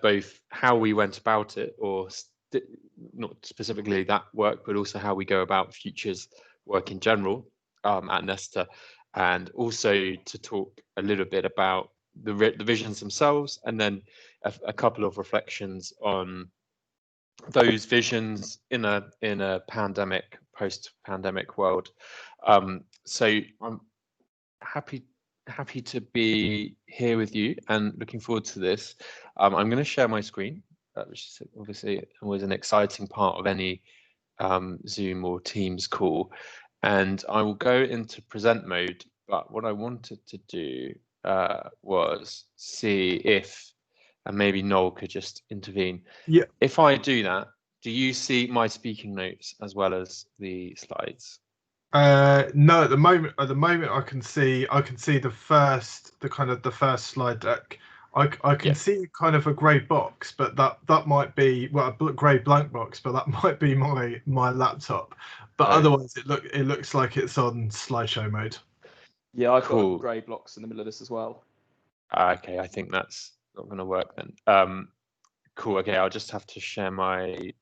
both how we went about it, or not specifically that work, but also how we go about futures work in general at Nesta, and also to talk a little bit about the visions themselves, and then a couple of reflections on those visions in a post-pandemic world. So I'm happy to be here with you and looking forward to this. I'm going to share my screen, which is obviously always an exciting part of any Zoom or Teams call. And I will go into present mode, but what I wanted to do was see if, and maybe Noel could just intervene. Yeah. If I do that, do you see my speaking notes as well as the slides? No, at the moment I can see the first slide deck. I can see kind of a grey box, but that might be, well, a grey blank box, but that might be my laptop. But otherwise it looks like it's on slideshow mode. Yeah, I've got grey blocks in the middle of this as well. Okay, I think that's not going to work then. Cool. Okay, I'll just have to share my.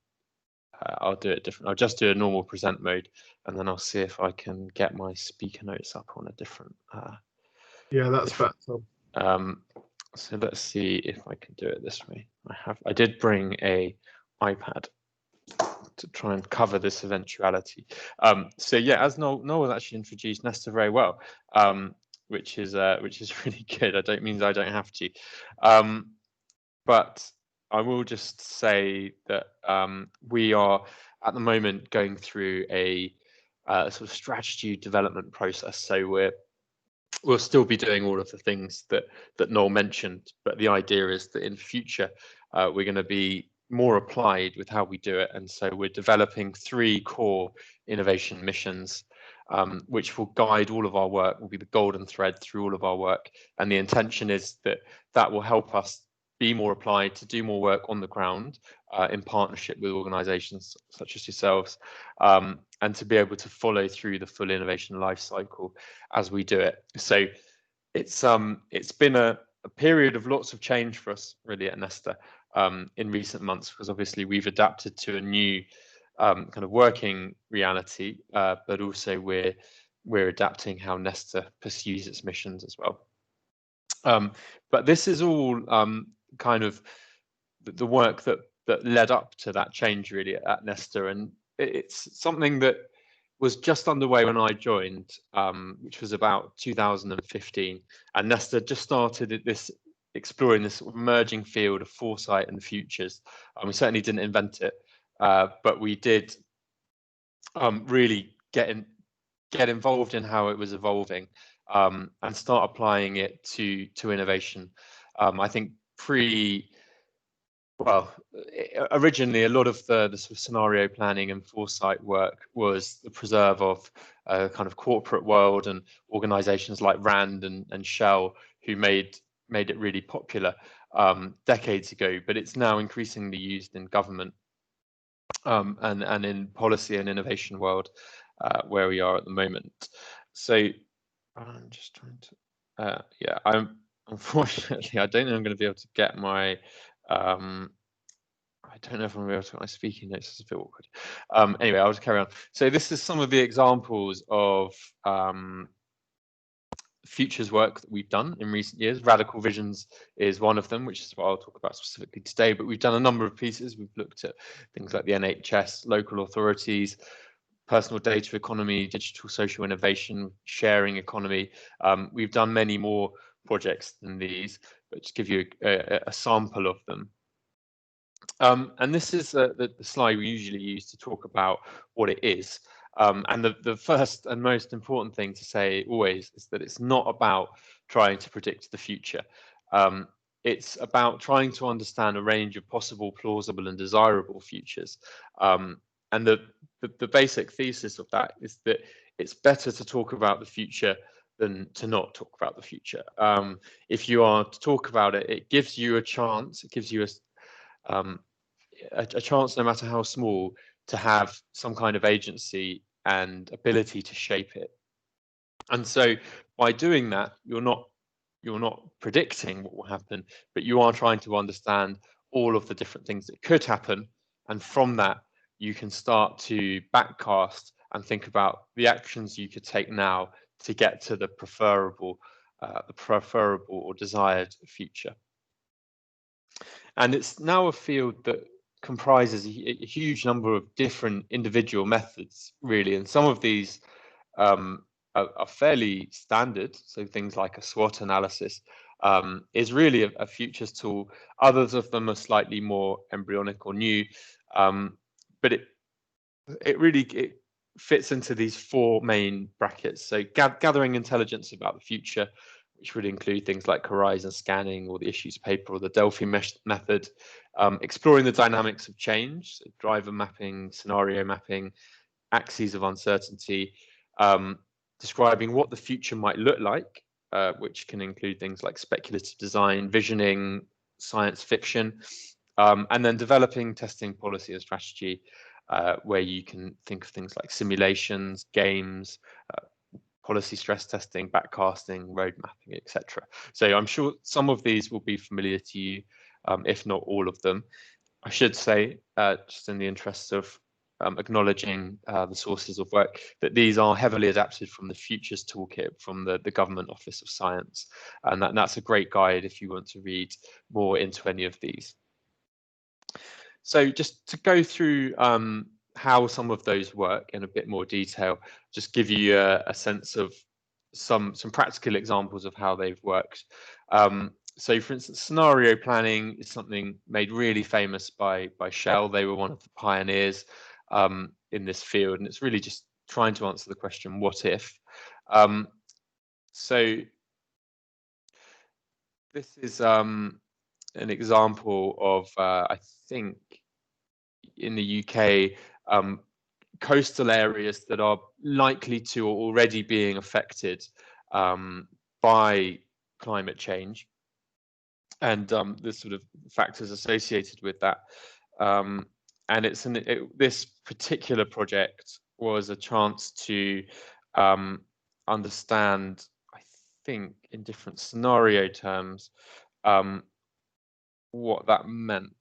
I'll do it different. I'll just do a normal present mode, and then I'll see if I can get my speaker notes up on a different. Yeah, that's better. So let's see if I can do it this way. I did bring a iPad to try and cover this eventuality. So yeah, as Noel actually introduced Nesta very well, which is really good. I don't mean I don't have to, but I will just say that we are at the moment going through a sort of strategy development process. So we'll still be doing all of the things that Noel mentioned, but the idea is that in future we're going to be more applied with how we do it. And so we're developing 3 core innovation missions, which will guide all of our work, will be the golden thread through all of our work. And the intention is that will help us be more applied, to do more work on the ground in partnership with organizations such as yourselves, and to be able to follow through the full innovation life cycle as we do it. So it's been a period of lots of change for us really at Nesta in recent months, because obviously we've adapted to a new kind of working reality, but also we're adapting how Nesta pursues its missions as well. But this is all kind of the work that led up to that change really at Nesta, and it's something that was just underway when I joined, which was about 2015, and Nesta just started exploring this sort of emerging field of foresight and futures. We certainly didn't invent it, but we did really get involved in how it was evolving, and start applying it to innovation. I think originally a lot of the sort of scenario planning and foresight work was the preserve of kind of corporate world and organizations like Rand and Shell, who made it really popular decades ago, but it's now increasingly used in government and in policy and innovation world where we are at the moment. So I'm just trying to, I'm unfortunately, I don't know if I'm going to be able to get my, I don't know if I'm going to be able to get my speaking notes. It's a bit awkward. Anyway, I'll just carry on. So this is some of the examples of futures work that we've done in recent years. Radical Visions is one of them, which is what I'll talk about specifically today, but we've done a number of pieces. We've looked at things like the NHS, local authorities, personal data economy, digital social innovation, sharing economy. We've done many more projects than these, but just give you a sample of them. And this is the slide we usually use to talk about what it is. And the first and most important thing to say always is that it's not about trying to predict the future. It's about trying to understand a range of possible, plausible and desirable futures. And the basic thesis of that is that it's better to talk about the future than to not talk about the future. If you are to talk about it, it gives you a chance, it gives you a chance, no matter how small, to have some kind of agency and ability to shape it. And so by doing that, you're not you're not predicting what will happen, but you are trying to understand all of the different things that could happen. And from that, you can start to backcast and think about the actions you could take now to get to the preferable or desired future. And it's now a field that comprises a huge number of different individual methods, really. And some of these are fairly standard. So things like a SWOT analysis is really a futures tool. Others of them are slightly more embryonic or new, but it really fits into these four main brackets. So gathering intelligence about the future, which would include things like horizon scanning or the issues paper or the Delphi method, exploring the dynamics of change, so driver mapping, scenario mapping, axes of uncertainty, describing what the future might look like, which can include things like speculative design, visioning, science fiction, and then developing testing policy and strategy, where you can think of things like simulations, games, policy stress testing, backcasting, road mapping, etc. So I'm sure some of these will be familiar to you, if not all of them. I should say, just in the interests of acknowledging the sources of work, that these are heavily adapted from the Futures Toolkit from the Government Office of Science. And that's a great guide if you want to read more into any of these. So just to go through how some of those work in a bit more detail, just give you a sense of some practical examples of how they've worked. So for instance, scenario planning is something made really famous by Shell. They were one of the pioneers in this field, and it's really just trying to answer the question, what if? So this is an example of, I think, in the UK, coastal areas that are likely to or already being affected by climate change and the sort of factors associated with that. And this particular project was a chance to understand, I think, in different scenario terms, what that meant.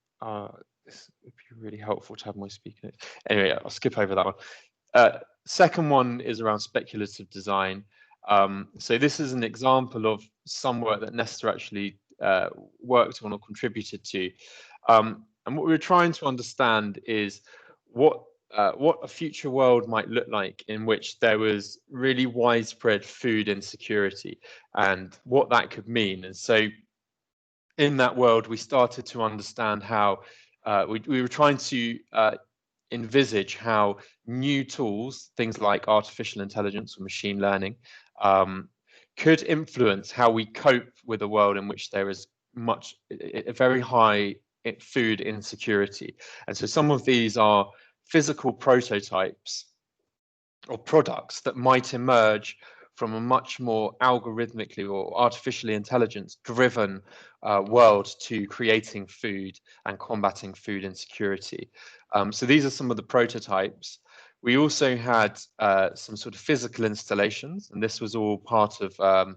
This would be really helpful to have my speaker. Anyway, I'll skip over that one. Second one is around speculative design. So this is an example of some work that Nesta actually worked on or contributed to. And what we were trying to understand is what a future world might look like in which there was really widespread food insecurity and what that could mean. And so in that world, we started to understand how we were trying to envisage how new tools, things like artificial intelligence or machine learning, could influence how we cope with a world in which there is a very high food insecurity. And so some of these are physical prototypes or products that might emerge from a much more algorithmically or artificially intelligence driven world to creating food and combating food insecurity. So these are some of the prototypes. We also had some sort of physical installations, and this was all part of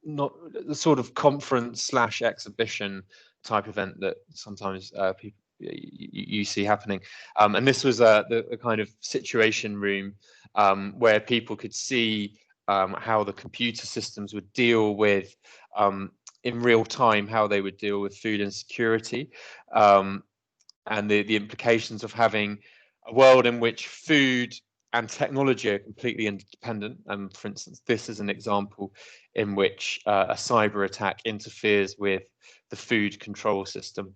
not the sort of conference / exhibition type event that sometimes people you see happening. And this was the kind of situation room where people could see how the computer systems would deal with in real time, how they would deal with food insecurity, and the implications of having a world in which food and technology are completely independent. And for instance, this is an example in which a cyber attack interferes with the food control system.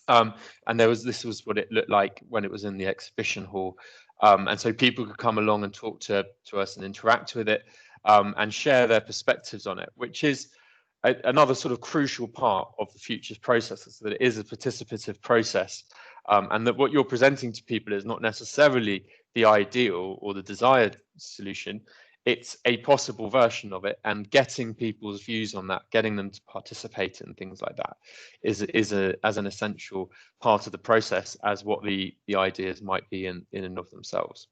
And this was what it looked like when it was in the exhibition hall. And so people could come along and talk to us and interact with it and share their perspectives on it, which is another sort of crucial part of the futures process, is that it is a participative process, and that what you're presenting to people is not necessarily the ideal or the desired solution. It's a possible version of it, and getting people's views on that, getting them to participate in things like that is as an essential part of the process as what the ideas might be in and of themselves.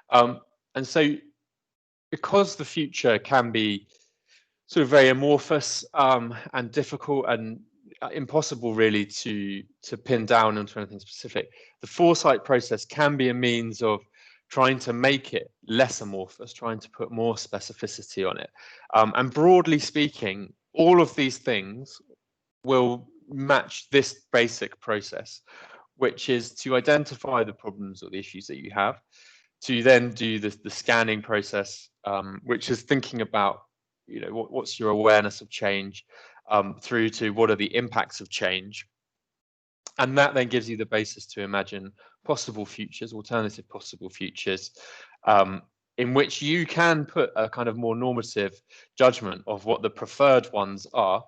And so because the future can be sort of very amorphous and difficult and impossible really to pin down into anything specific, the foresight process can be a means of trying to make it less amorphous, trying to put more specificity on it. And broadly speaking, all of these things will match this basic process, which is to identify the problems or the issues that you have, to then do the scanning process, which is thinking about, what's your awareness of change, through to what are the impacts of change. And that then gives you the basis to imagine possible futures, alternative possible futures, in which you can put a kind of more normative judgment of what the preferred ones are.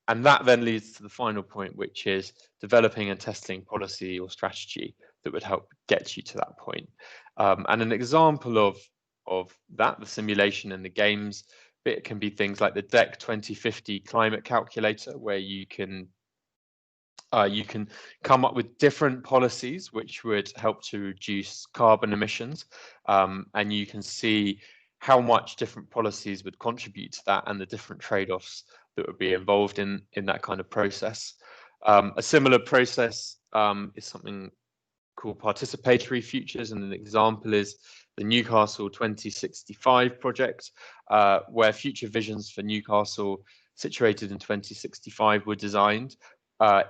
And that then leads to the final point, which is developing and testing policy or strategy that would help get you to that point. And an example of that, the simulation and the games bit, can be things like the DEC 2050 climate calculator, where you can come up with different policies which would help to reduce carbon emissions, and you can see how much different policies would contribute to that and the different trade-offs that would be involved in that kind of process. A similar process is something called participatory futures, and an example is the Newcastle 2065 project, where future visions for Newcastle situated in 2065 were designed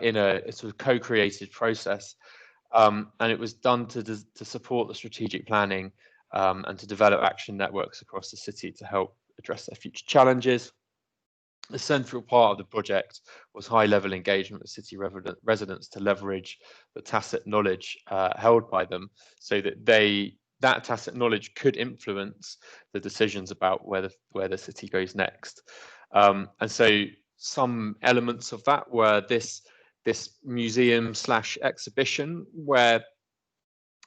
in a sort of co-created process, and it was done to support the strategic planning and to develop action networks across the city to help address their future challenges. The central part of the project was high-level engagement with city residents to leverage the tacit knowledge held by them, so that that tacit knowledge could influence the decisions about where the city goes next. And so some elements of that were this museum / exhibition where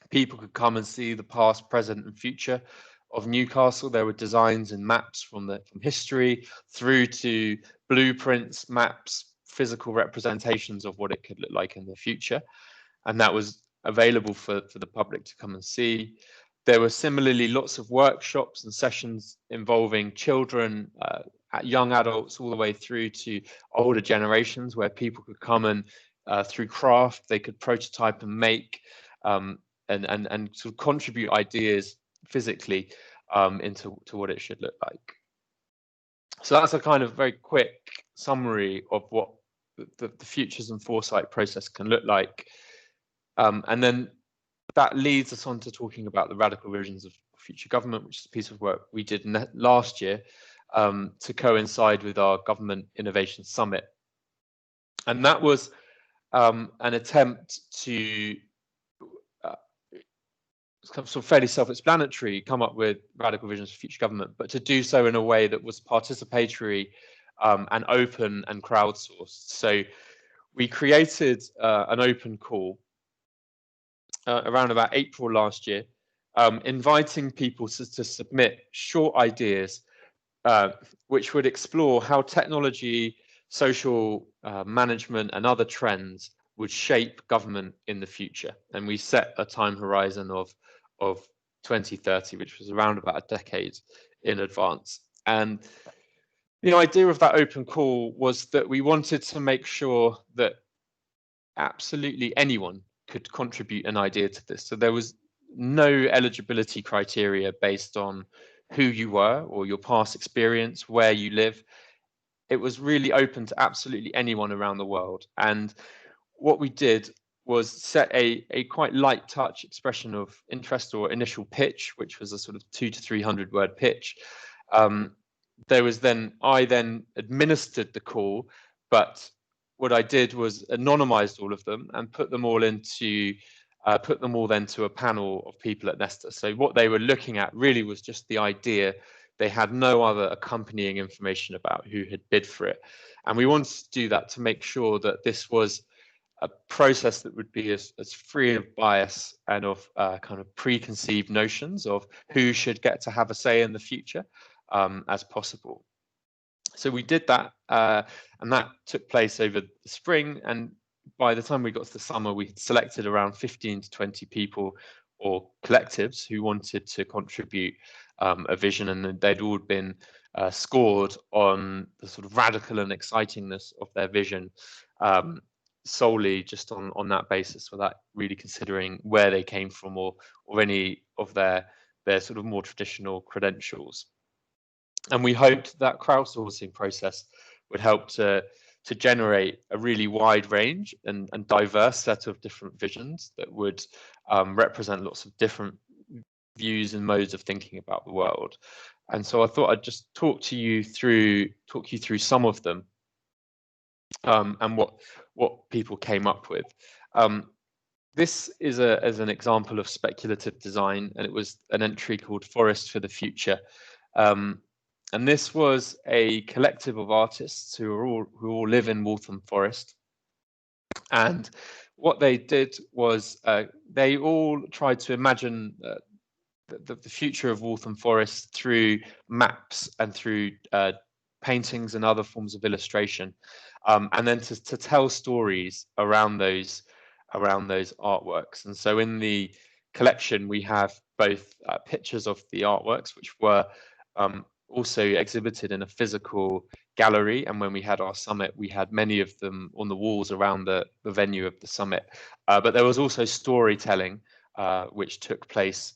people could come and see the past, present, and future of Newcastle. There were designs and maps from history through to blueprints, maps, physical representations of what it could look like in the future, and that was available for the public to come and see. There were similarly lots of workshops and sessions involving children, young adults, all the way through to older generations, where people could come and through craft they could prototype and make and sort of contribute ideas physically into what it should look like. So that's a kind of very quick summary of what the futures and foresight process can look like. And then that leads us on to talking about the radical visions of future government, which is a piece of work we did last year to coincide with our Government Innovation Summit. And that was an attempt to sort of fairly self-explanatory, come up with radical visions for future government, but to do so in a way that was participatory and open and crowdsourced. So we created an open call around about April last year, inviting people to submit short ideas which would explore how technology, social management, and other trends would shape government in the future. And we set a time horizon of 2030, which was around about a decade in advance. And the idea of that open call was that we wanted to make sure that absolutely anyone could contribute an idea to this. So there was no eligibility criteria based on who you were or your past experience, where you live. It was really open to absolutely anyone around the world. And what we did was set a quite light touch expression of interest or initial pitch, which was a sort of 200 to 300 word pitch. I then administered the call, but what I did was anonymized all of them and put them all then to a panel of people at Nesta. So what they were looking at really was just the idea. They had no other accompanying information about who had bid for it. And we wanted to do that to make sure that this was a process that would be as free of bias and of kind of preconceived notions of who should get to have a say in the future as possible. So we did that, and that took place over the spring. And by the time we got to the summer, we had selected around 15 to 20 people or collectives who wanted to contribute a vision, and they'd all been scored on the sort of radical and excitingness of their vision, solely just on that basis, without really considering where they came from or any of their sort of more traditional credentials. And we hoped that crowdsourcing process would help to generate a really wide range and diverse set of different visions that would represent lots of different views and modes of thinking about the world. And so I thought I'd just talk you through some of them, and what people came up with. This is as an example of speculative design, and it was an entry called Forest for the Future. And this was a collective of artists who all live in Waltham Forest. And what they did was they all tried to imagine the future of Waltham Forest through maps and through paintings and other forms of illustration, and then to tell stories around those artworks. And so in the collection we have both pictures of the artworks, which were also exhibited in a physical gallery, and when we had our summit we had many of them on the walls around the venue of the summit, but there was also storytelling which took place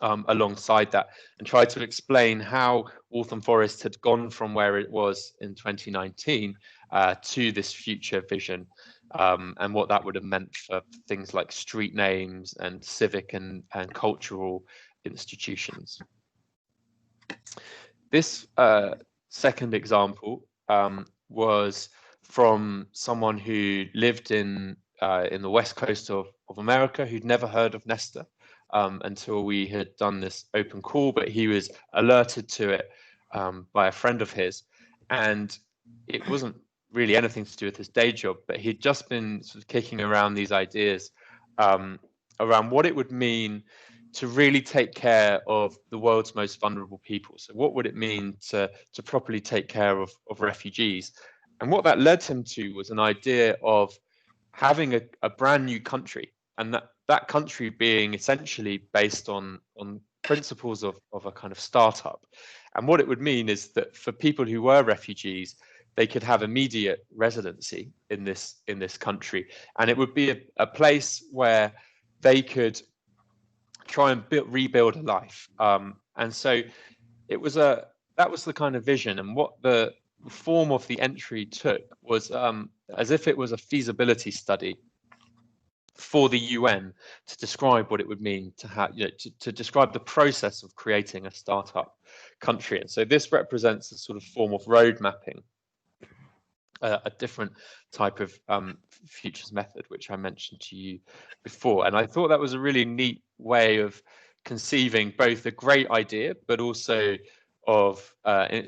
alongside that, and tried to explain how Waltham Forest had gone from where it was in 2019 to this future vision, and what that would have meant for things like street names and civic and cultural institutions. This second example was from someone who lived in the west coast of America, who'd never heard of Nesta until we had done this open call, but he was alerted to it by a friend of his, and it wasn't really anything to do with his day job, but he'd just been sort of kicking around these ideas around what it would mean to really take care of the world's most vulnerable people. So what would it mean to properly take care of refugees? And what that led him to was an idea of having a brand new country, and that country being essentially based on principles of a kind of startup. And what it would mean is that for people who were refugees, they could have immediate residency in this country, and it would be a place where they could try and rebuild a life. And so that was the kind of vision, and what the form of the entry took was as if it was a feasibility study for the UN to describe what it would mean to have, to describe the process of creating a startup country. And so this represents a sort of form of road mapping, a different type of futures method, which I mentioned to you before. And I thought that was a really neat way of conceiving both a great idea, but also of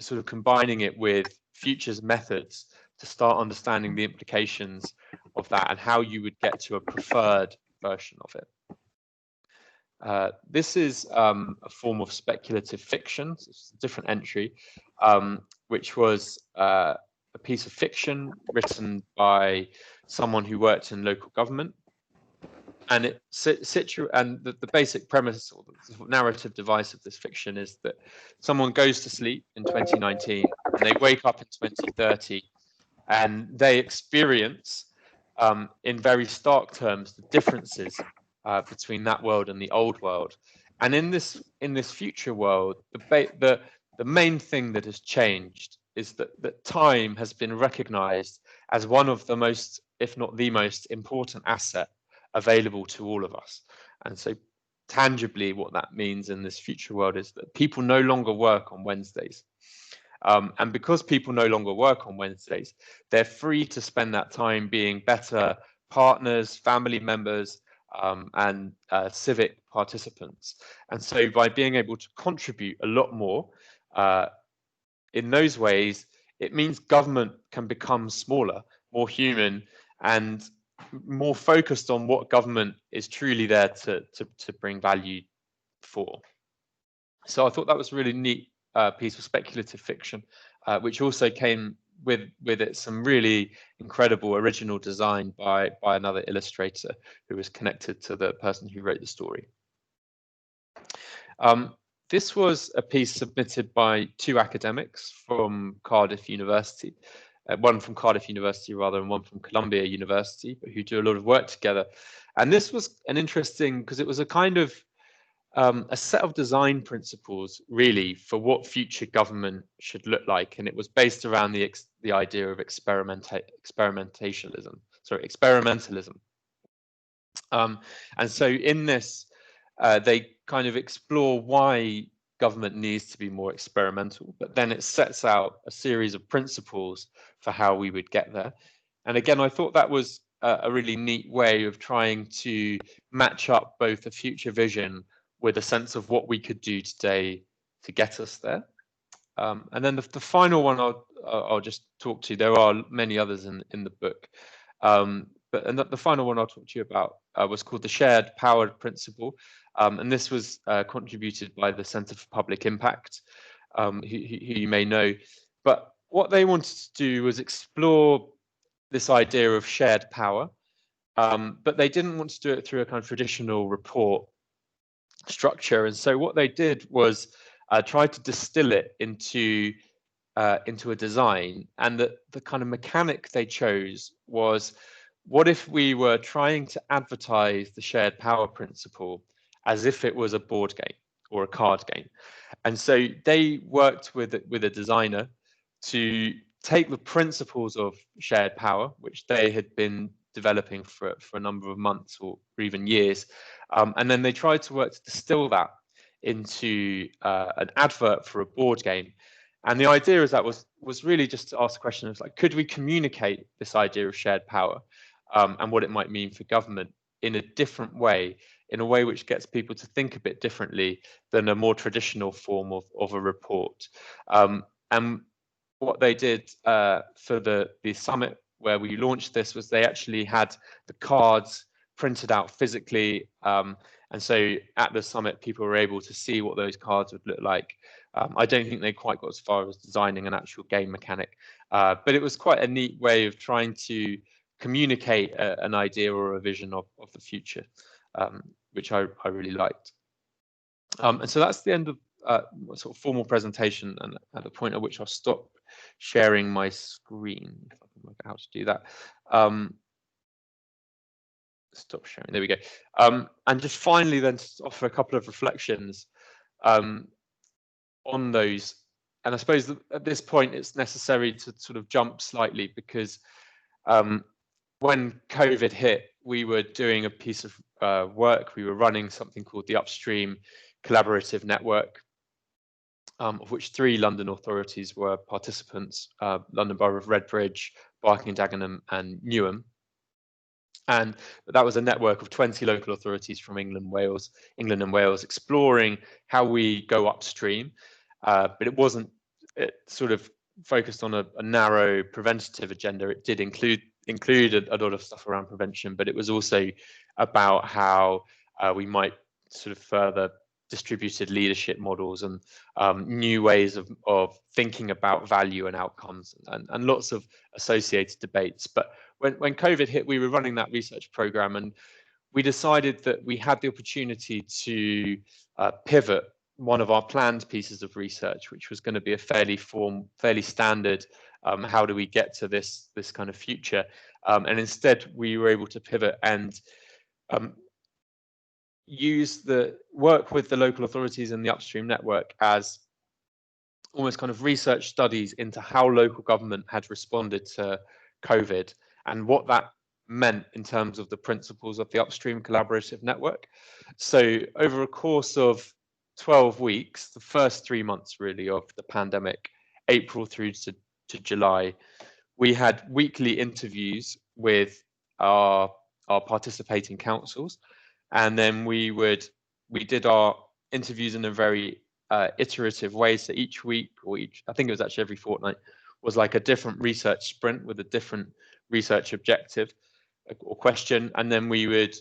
sort of combining it with futures methods to start understanding the implications of that and how you would get to a preferred version of it. This is a form of speculative fiction. So it's a different entry, which was a piece of fiction written by someone who worked in local government. And the basic premise or the narrative device of this fiction is that someone goes to sleep in 2019 and they wake up in 2030, and they experience in very stark terms the differences between that world and the old world. And in this future world, the main thing that has changed is that time has been recognized as one of the most, if not the most important asset available to all of us. And so tangibly what that means in this future world is that people no longer work on Wednesdays. And because people no longer work on Wednesdays, they're free to spend that time being better partners, family members, and civic participants. And so by being able to contribute a lot more in those ways, it means government can become smaller, more human, and more focused on what government is truly there to bring value for. So I thought that was a really neat piece of speculative fiction, which also came with it some really incredible original design by another illustrator who was connected to the person who wrote the story. This was a piece submitted by two academics from Cardiff University, one from Cardiff University rather, and one from Columbia University, but who do a lot of work together. And this was an interesting, because it was a kind of a set of design principles really for what future government should look like, and it was based around the idea of experimentalism. And so in this, they kind of explore why government needs to be more experimental, but then it sets out a series of principles for how we would get there. And again, I thought that was a really neat way of trying to match up both the future vision with a sense of what we could do today to get us there. And then the final one I'll just talk to. There are many others in the book, but the final one I'll talk to you about was called the Shared Power Principle, and this was contributed by the Centre for Public Impact, who you may know. But what they wanted to do was explore this idea of shared power, but they didn't want to do it through a kind of traditional report structure. And so what they did was try to distill it into a design, and the kind of mechanic they chose was, what if we were trying to advertise the shared power principle as if it was a board game or a card game? And so they worked with a designer to take the principles of shared power, which they had been developing for a number of months or even years, and then they tried to work to distill that into an advert for a board game. And the idea is that was really just to ask the question of, like, could we communicate this idea of shared power and what it might mean for government in a different way, in a way which gets people to think a bit differently than a more traditional form of a report. And what they did for the summit where we launched this was they actually had the cards printed out physically. And so at the summit, people were able to see what those cards would look like. I don't think they quite got as far as designing an actual game mechanic, but it was quite a neat way of trying to communicate an idea or a vision of the future, which I really liked. And so that's the end of sort of formal presentation, and at the point at which I'll stop sharing my screen, if I can work out how to do that. Stop sharing, there we go. And just finally then to offer a couple of reflections on those. And I suppose at this point it's necessary to sort of jump slightly, because when COVID hit, we were doing a piece of work. We were running something called the Upstream Collaborative Network, of which 3 London authorities were participants: London Borough of Redbridge, Barking and Dagenham, and Newham. And that was a network of 20 local authorities from England and Wales, exploring how we go upstream. But it sort of focused on a narrow preventative agenda. It did include a lot of stuff around prevention, but it was also about how we might sort of further distributed leadership models and new ways of thinking about value and outcomes, and lots of associated debates. But when COVID hit, we were running that research program, and we decided that we had the opportunity to pivot one of our planned pieces of research, which was going to be a fairly standard how do we get to this kind of future, and instead we were able to pivot and use the work with the local authorities and the Upstream network as almost kind of research studies into how local government had responded to COVID and what that meant in terms of the principles of the Upstream Collaborative Network. So over a course of 12 weeks, the first 3 months really of the pandemic, April through to July, we had weekly interviews with our participating councils. And then we did our interviews in a very iterative way. So each week, I think it was actually every fortnight, was like a different research sprint with a different research objective or question. And then we would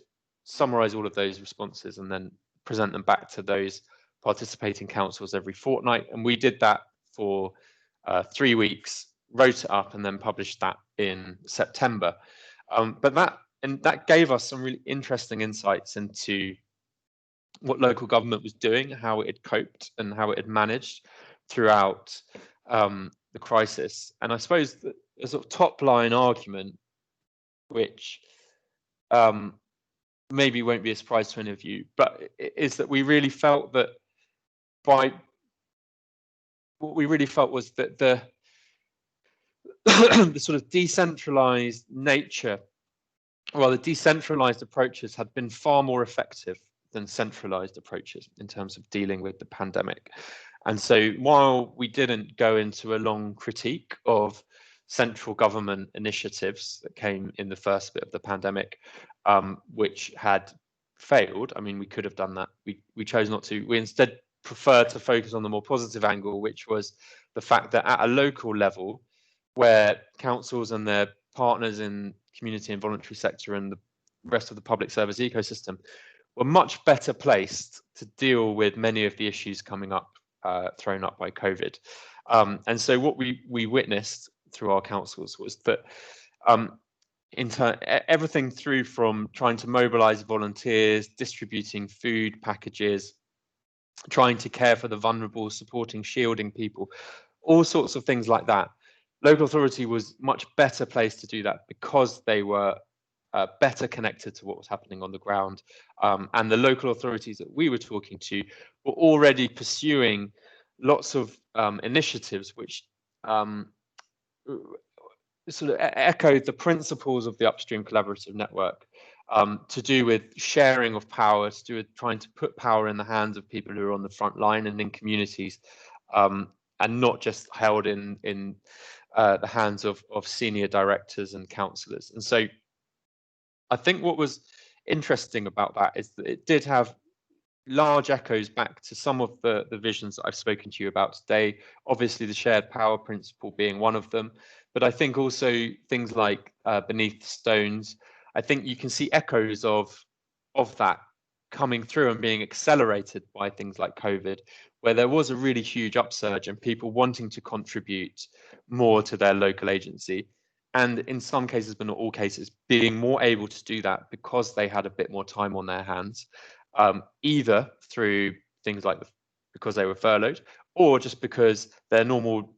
summarize all of those responses and then present them back to those participating councils every fortnight. And we did that for 3 weeks, wrote it up, and then published that in September. But that gave us some really interesting insights into what local government was doing, how it had coped and how it had managed throughout the crisis. And I suppose the sort of top line argument, which maybe won't be a surprise to any of you, but is that we really felt that what we really felt was that the sort of decentralized nature, well, the decentralized approaches had been far more effective than centralized approaches in terms of dealing with the pandemic. And so while we didn't go into a long critique of central government initiatives that came in the first bit of the pandemic, which had failed, I mean, we could have done that. We chose not to. We instead preferred to focus on the more positive angle, which was the fact that at a local level, where councils and their partners in community and voluntary sector and the rest of the public service ecosystem were much better placed to deal with many of the issues coming up, thrown up by COVID. And so what we witnessed through our councils was that everything through from trying to mobilize volunteers, distributing food packages, trying to care for the vulnerable, supporting, shielding people, all sorts of things like that. Local authority was much better placed to do that because they were better connected to what was happening on the ground. And the local authorities that we were talking to were already pursuing lots of initiatives which sort of echoed the principles of the Upstream Collaborative Network, to do with sharing of power, to do with trying to put power in the hands of people who are on the front line and in communities, and not just held in the hands of senior directors and councillors. And so I think what was interesting about that is that it did have large echoes back to some of the visions that I've spoken to you about today. Obviously, the shared power principle being one of them, but I think also things like Beneath the Stones. I think you can see echoes of that coming through and being accelerated by things like COVID, where there was a really huge upsurge and people wanting to contribute more to their local agency. And in some cases, but not all cases, being more able to do that because they had a bit more time on their hands, either through things like because they were furloughed, or just because their normal,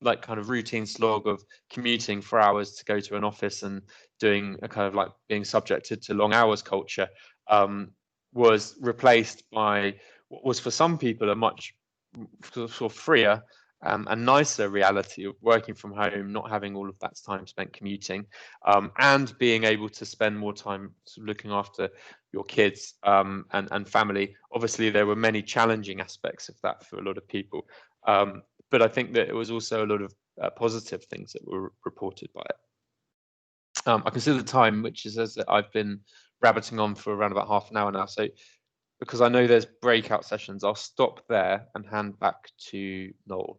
like, kind of routine slog of commuting for hours to go to an office and doing a kind of like being subjected to long hours culture, was replaced by what was for some people a much sort of freer and nicer reality of working from home, not having all of that time spent commuting, and being able to spend more time sort of looking after your kids and family. Obviously, there were many challenging aspects of that for a lot of people, but I think that it was also a lot of positive things that were reported by it. I can see the time, which says that I've been rabbiting on for around about half an hour now. So because I know there's breakout sessions, I'll stop there and hand back to Noel.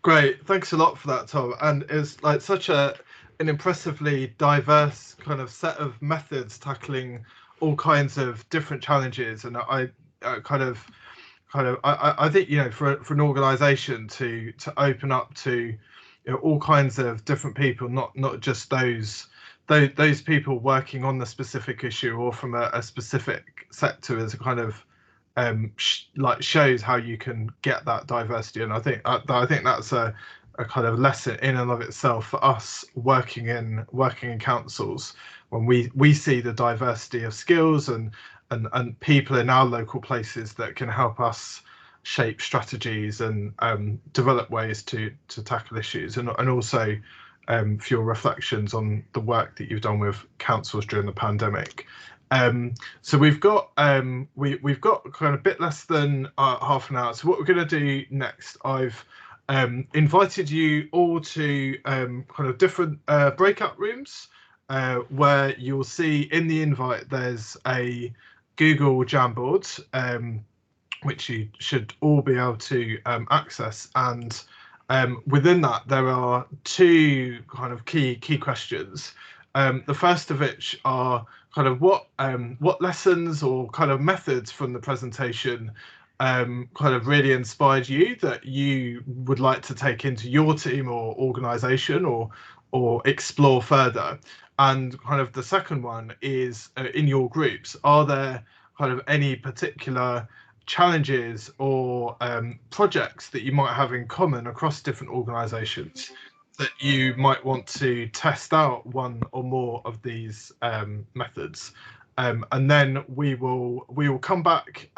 Great, thanks a lot for that, Tom. And it's like such an impressively diverse kind of set of methods tackling all kinds of different challenges. And I think, you know, for an organisation to open up to, you know, all kinds of different people, not just those people working on the specific issue or from a specific sector, is a kind of like shows how you can get that diversity. And I think that's a kind of lesson in and of itself for us working in councils, when we see the diversity of skills and people in our local places that can help us shape strategies and develop ways to tackle issues, and also for your reflections on the work that you've done with councils during the pandemic. So we've got kind of a bit less than half an hour. So what we're going to do next, I've invited you all to kind of different breakout rooms, where you'll see in the invite there's a Google Jamboard, which you should all be able to access, and within that there are two kind of key questions. The first of which are kind of what lessons or kind of methods from the presentation kind of really inspired you that you would like to take into your team or organisation or explore further. And kind of the second one is, in your groups, are there kind of any particular challenges or projects that you might have in common across different organizations that you might want to test out one or more of these methods. And then we will come back